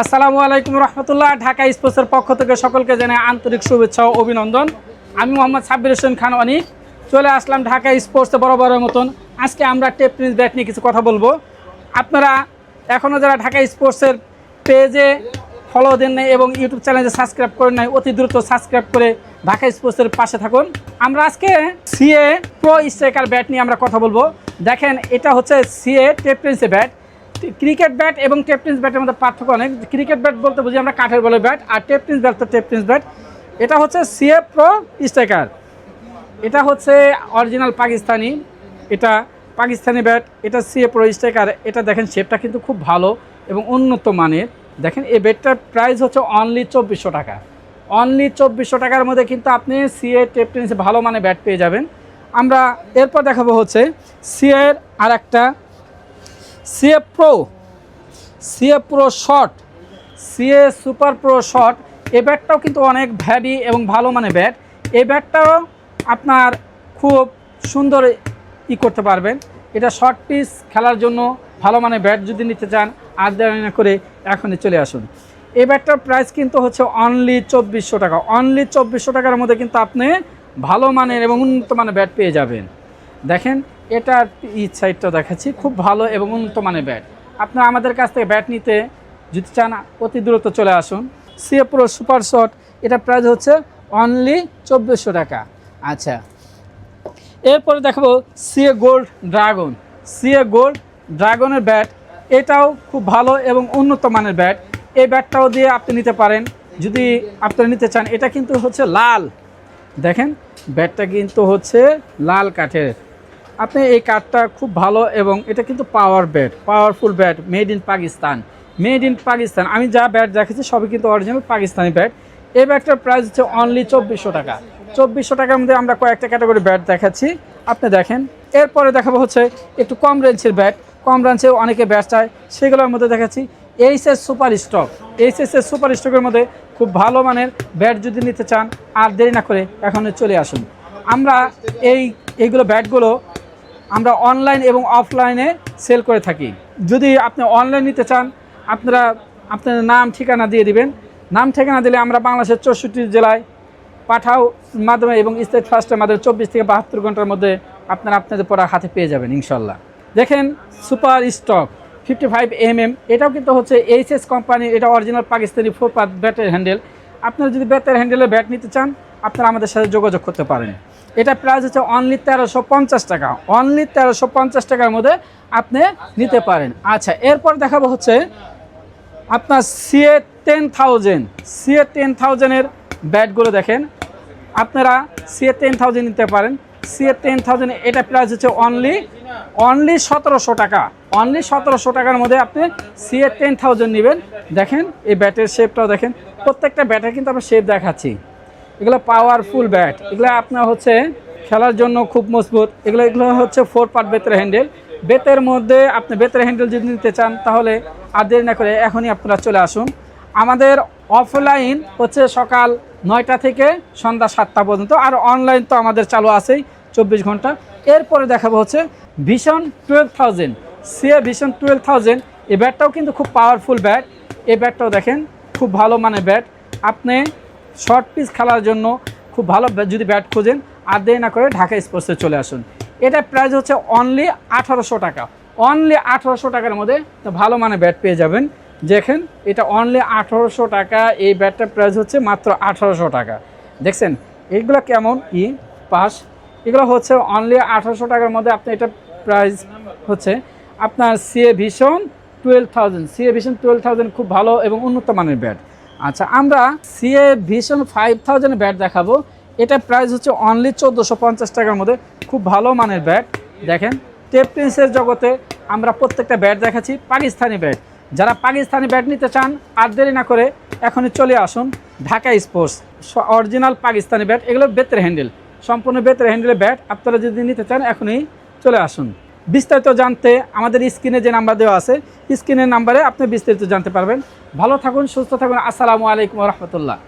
আসসালামু আলাইকুম রহমতুল্লাহ। ঢাকা স্পোর্টসের পক্ষ থেকে সকলকে জানাই আন্তরিক শুভেচ্ছা ও অভিনন্দন। আমি মোহাম্মদ সাব্বির হোসেন খান অনিক চলে আসলাম ঢাকা স্পোর্টসে বরাবরের মতন। আজকে আমরা টেপ টেনিস ব্যাট নিয়ে কিছু কথা বলবো। আপনারা এখনও যারা ঢাকা স্পোর্টসের পেজে ফলো দেন নাই এবং ইউটিউব চ্যানেলে সাবস্ক্রাইব করেন নাই, অতি দ্রুত সাবস্ক্রাইব করে ঢাকা স্পোর্টসের পাশে থাকুন। আমরা আজকে সিএ প্রো স্ট্রাইকার ব্যাট নিয়ে আমরা কথা বলবো। দেখেন, এটা হচ্ছে সিএ টেপ টেনিসের ব্যাট। ক্রিকেট ব্যাট এবং টেপ টেনিস ব্যাটের মধ্যে পার্থক্য অনেক। ক্রিকেট ব্যাট বলতে বুঝি আমরা কাঠের বলের ব্যাট, আর টেপ টেনিস ব্যাট তো টেপ টেনিস ব্যাট। এটা হচ্ছে সিএ প্রো স্ট্রাইকার। এটা হচ্ছে অরিজিনাল পাকিস্তানি, এটা পাকিস্তানি ব্যাট। এটা সিএ প্রো স্ট্রাইকার। এটা দেখেন শেপটা কিন্তু খুব ভালো এবং উন্নত মানের। দেখেন এই ব্যাটটার প্রাইস হচ্ছে অনলি 2400 টাকা। অনলি 2400 টাকার মধ্যে কিন্তু আপনি সিএ টেপ টেনিসে ভালো মানের ব্যাট পেয়ে যাবেন। আমরা এরপর দেখাবো হচ্ছে সিএর আর একটা CA pro short, CA super pro short. এই ব্যাটটাও কিন্তু অনেক ভ্যাবি এবং ভালো মানের ব্যাট। এই ব্যাটটাও আপনার খুব সুন্দর করতে পারবেন। এটা শর্ট পিচ খেলার জন্য ভালো মানের ব্যাট যদি নিতে চান, আর দেরি না করে এখনই চলে আসুন। এই ব্যাটটার প্রাইস কিন্তু হচ্ছে অনলি 2400 টাকা। অনলি 2400 টাকার মধ্যে কিন্তু আপনি ভালো মানের এবং উন্নত মানের ব্যাট পেয়ে যাবেন। দেখেন, এটার সাইডটা দেখাচ্ছি, খুব ভালো এবং উন্নত মানের ব্যাট। আপনারা আমাদের কাছ থেকে ব্যাট নিতে যদি চান অতি দ্রুত চলে আসুন। সিএ প্রো সুপার শট, এটা প্রাইস হচ্ছে অনলি 2400 টাকা। আচ্ছা, এরপরে দেখাবো CA gold dragon. CA gold ড্রাগনের ব্যাট, এটাও খুব ভালো এবং উন্নত মানের ব্যাট। এই ব্যাটটাও দিয়ে আপনি নিতে পারেন যদি আপনারা নিতে চান। এটা কিন্তু হচ্ছে লাল, দেখেন ব্যাটটা কিন্তু হচ্ছে লাল কাঠের। আপনি এই কাঠটা খুব ভালো এবং এটা কিন্তু power bat, powerful bat, made in Pakistan. Made in Pakistan. আমি যা ব্যাট দেখেছি সবই কিন্তু অরিজিনাল পাকিস্তানি ব্যাট। এই ব্যাটটার প্রাইস হচ্ছে অনলি 2400 টাকা। 2400 টাকার মধ্যে আমরা কয়েকটা ক্যাটাগরি ব্যাট দেখাচ্ছি, আপনি দেখেন। এরপরে দেখাবো হচ্ছে একটু কম রেঞ্জের ব্যাট। কম রেঞ্জেও অনেকে ব্যাট চায়, সেগুলোর মধ্যে দেখাচ্ছি এইচএস সুপার স্টক। এইচএসের সুপার স্টকের মধ্যে খুব ভালো মানের ব্যাট যদি নিতে চান, আর দেরি না করে এখনই চলে আসুন। আমরা এইগুলো ব্যাটগুলো আমরা অনলাইন এবং অফলাইনে সেল করে থাকি। যদি আপনি অনলাইন নিতে চান, আপনারা আপনার নাম ঠিকানা দিয়ে দিবেন। নাম ঠিকানা দিলে আমরা বাংলাদেশের 64 জেলায় পাঠাও মাধ্যমে এবং স্টেট ফার্স্টের মাধ্যমে 24 থেকে 72 ঘন্টার মধ্যে আপনাদের পড়া হাতে পেয়ে যাবেন ইনশাল্লাহ। দেখেন সুপার স্টক 55mm, এটাও কিন্তু হচ্ছে এইচএস কোম্পানি। এটা অরিজিনাল পাকিস্তানি 4 পাত ব্যাটের হ্যান্ডেল। আপনারা যদি ব্যাটের হ্যান্ডেলের ব্যাট নিতে চান, আপনারা আমাদের সাথে যোগাযোগ করতে পারেন। এটা প্রাইস হচ্ছে অনলি 1350 টাকা। অনলি 1350 টাকার মধ্যে আপনি নিতে পারেন। আচ্ছা, এরপর দেখাবো হচ্ছে আপনার সিএ 10,000। সিএ 10,000-এর ব্যাটগুলো দেখেন, আপনারা সিএ 10,000 নিতে পারেন। সিএ 10,000 এটা প্রাইস হচ্ছে অনলি 1700 টাকা। অনলি 1700 টাকার মধ্যে আপনি সিএ 10,000 নেবেন। দেখেন এই ব্যাটের শেপটাও দেখেন, প্রত্যেকটা ব্যাটের কিন্তু আমরা শেপ দেখাচ্ছি। এগুলো পাওয়ারফুল ব্যাট, এগুলো আপনার হচ্ছে খেলার জন্য খুব মজবুত। এগুলো হচ্ছে 4 পার্ট বেতের হ্যান্ডেল। বেতের মধ্যে আপনি বেতের হ্যান্ডেল যদি নিতে চান, তাহলে আর দেরি না করে এখনই আপনারা চলে আসুন। আমাদের অফলাইন হচ্ছে সকাল 9টা থেকে সন্ধ্যা 7টা পর্যন্ত, আর অনলাইন তো আমাদের চালু আছেই 24 ঘন্টা। এরপরে দেখাবো হচ্ছে ভিশন 12,000। সিএ ভিশন 12,000, এই ব্যাটটাও কিন্তু খুব পাওয়ারফুল ব্যাট। এই ব্যাটটাও দেখেন খুব ভালো মানের ব্যাট। আপনি শর্ট পিচ খেলার জন্য খুব ভালো যদি ব্যাট খোঁজেন, আর দেরি না করে ঢাকা স্পোর্টসে চলে আসুন। এটার প্রাইস হচ্ছে অনলি 1800 টাকা। অনলি 1800 টাকার মধ্যে তো ভালো মানের ব্যাট পেয়ে যাবেন। দেখেন এটা অনলি 1800 টাকা। এই ব্যাটটার প্রাইস হচ্ছে মাত্র 1800 টাকা। দেখছেন এইগুলো কেমন পাস, এগুলো হচ্ছে অনলি 1800 টাকার মধ্যে আপনি এটা প্রাইস হচ্ছে আপনার সিএ ভিশন 12,000। সিএ ভিশন 12,000 খুব ভালো এবং উন্নত মানের ব্যাট। আচ্ছা, আমরা সিএ ভিশন 5000 ব্যাট দেখাবো। এটা প্রাইস হচ্ছে অনলি 1450 টাকার মধ্যে খুব ভালো মানের ব্যাট। দেখেন টেপ টেনিসের জগতে আমরা প্রত্যেকটা ব্যাট দেখাচ্ছি পাকিস্তানি ব্যাট। যারা পাকিস্তানি ব্যাট নিতে চান, আর দেরি না করে এখনই চলে আসুন Dhaka sports. Original Pakistani bat, এগুলো বেতের হ্যান্ডেল, সম্পূর্ণ বেতের হ্যান্ডেলের ব্যাট। আপনারা যদি নিতে চান এখনই চলে আসুন। বিস্তারিত জানতে আমাদের স্ক্রিনে যে নাম্বার দেওয়া আছে, স্ক্রিনের নাম্বারে আপনি বিস্তারিত জানতে পারবেন। ভালো থাকুন, সুস্থ থাকুন। আসসালামু আলাইকুম রহমতুল্লাহ।